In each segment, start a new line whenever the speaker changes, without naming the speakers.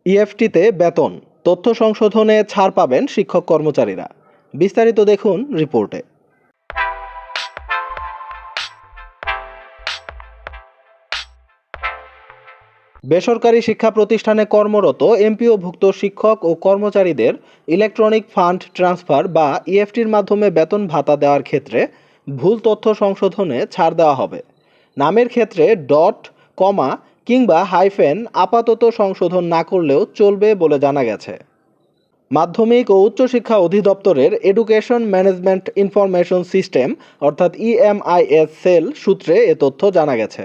ইএফটিতে বেতন, তথ্য সংশোধনে ছাড় পাবেন শিক্ষক কর্মচারীরা। বিস্তারিত দেখুন রিপোর্টে। বেসরকারি শিক্ষা প্রতিষ্ঠানে কর্মরত এমপিওভুক্ত শিক্ষক ও কর্মচারীদের ইলেকট্রনিক ফান্ড ট্রান্সফার বা ইএফটির মাধ্যমে বেতন ভাতা দেওয়ার ক্ষেত্রে ভুল তথ্য সংশোধনে ছাড় দেওয়া হবে। নামের ক্ষেত্রে ডট, কমা কিংবা হাইফেন আপাতত সংশোধন না করলেও চলবে বলে জানা গেছে। মাধ্যমিক ও উচ্চশিক্ষা অধিদপ্তরের এডুকেশন ম্যানেজমেন্ট ইনফরমেশন সিস্টেম অর্থাৎ ইএমআইএস সেল সূত্রে এ তথ্য জানা গেছে।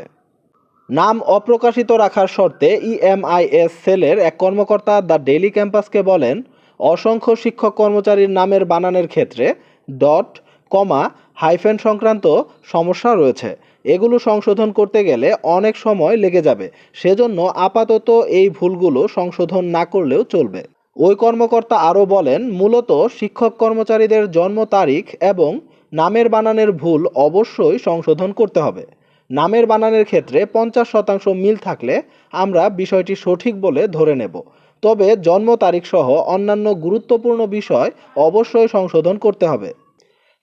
নাম অপ্রকাশিত রাখার শর্তে ইএমআইএস সেলের এক কর্মকর্তা দ্য ডেইলি ক্যাম্পাসকে বলেন, অসংখ্য শিক্ষক কর্মচারীর নামের বানানের ক্ষেত্রে ডট, কমা, হাইফেন সংক্রান্ত সমস্যা রয়েছে। এগুলো সংশোধন করতে গেলে অনেক সময় লেগে যাবে, সেজন্য আপাতত এই ভুলগুলো সংশোধন না করলেও চলবে। ওই কর্মকর্তা আরও বলেন, মূলত শিক্ষক কর্মচারীদের জন্ম তারিখ এবং নামের বানানের ভুল অবশ্যই সংশোধন করতে হবে। নামের বানানের ক্ষেত্রে 50% মিল থাকলে আমরা বিষয়টি সঠিক বলে ধরে নেব, তবে জন্ম তারিখ সহ অন্যান্য গুরুত্বপূর্ণ বিষয় অবশ্যই সংশোধন করতে হবে।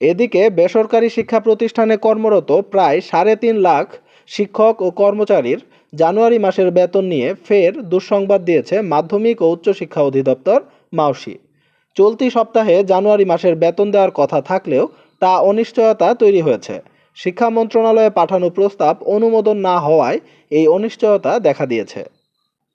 এদিকে বেসরকারি শিক্ষা প্রতিষ্ঠানে কর্মরত প্রায় 3.5 লাখ শিক্ষক ও কর্মচারীর জানুয়ারি মাসের বেতন নিয়ে ফের দুঃসংবাদ দিয়েছে মাধ্যমিক ও উচ্চশিক্ষা অধিদপ্তর মাউসি। চলতি সপ্তাহে জানুয়ারি মাসের বেতন দেওয়ার কথা থাকলেও তা অনিশ্চয়তা তৈরি হয়েছে। শিক্ষা মন্ত্রণালয়ে পাঠানো প্রস্তাব অনুমোদন না হওয়ায় এই অনিশ্চয়তা দেখা দিয়েছে।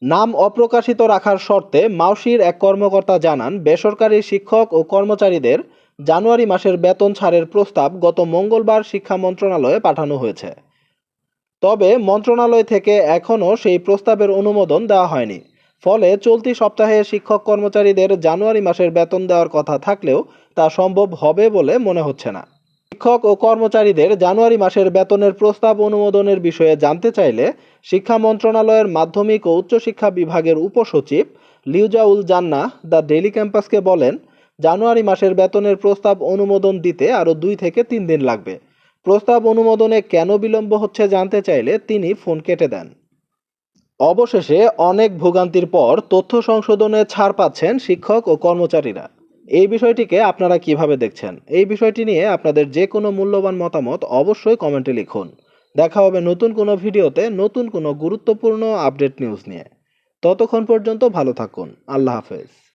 নাম অপ্রকাশিত রাখার শর্তে মাউসির এক কর্মকর্তা জানান, বেসরকারি শিক্ষক ও কর্মচারীদের জানুয়ারি মাসের বেতন ছাড়ের প্রস্তাব গত মঙ্গলবার শিক্ষা মন্ত্রণালয়ে পাঠানো হয়েছে। তবে মন্ত্রণালয় থেকে এখনও সেই প্রস্তাবের অনুমোদন দেওয়া হয়নি। ফলে চলতি সপ্তাহে শিক্ষক কর্মচারীদের জানুয়ারি মাসের বেতন দেওয়ার কথা থাকলেও তা সম্ভব হবে বলে মনে হচ্ছে না। শিক্ষক ও কর্মচারীদের জানুয়ারি মাসের বেতনের প্রস্তাব অনুমোদনের বিষয়ে জানতে চাইলে শিক্ষা মন্ত্রণালয়ের মাধ্যমিক ও উচ্চশিক্ষা বিভাগের উপসচিব লিউজাউল জান্নাহ দ্য ডেইলি ক্যাম্পাসকে বলেন, জানুয়ারি মাসের বেতনের প্রস্তাব অনুমোদন দিতে আরও 2 থেকে 3 দিন লাগবে। প্রস্তাব অনুমোদনে কেন বিলম্ব হচ্ছে জানতে চাইলে তিনি ফোন কেটে দেন। অবশেষে অনেক ভোগান্তির পর তথ্য সংশোধনে ছাড় পাচ্ছেন শিক্ষক ও কর্মচারীরা। এই বিষয়টিকে আপনারা কিভাবে দেখছেন? এই বিষয়টি নিয়ে আপনাদের যে কোনো মূল্যবান মতামত অবশ্যই কমেন্টে লিখুন। দেখা হবে নতুন কোনো ভিডিওতে নতুন কোনো গুরুত্বপূর্ণ আপডেট নিউজ নিয়ে। ততক্ষণ পর্যন্ত ভালো থাকুন। আল্লাহ হাফেজ।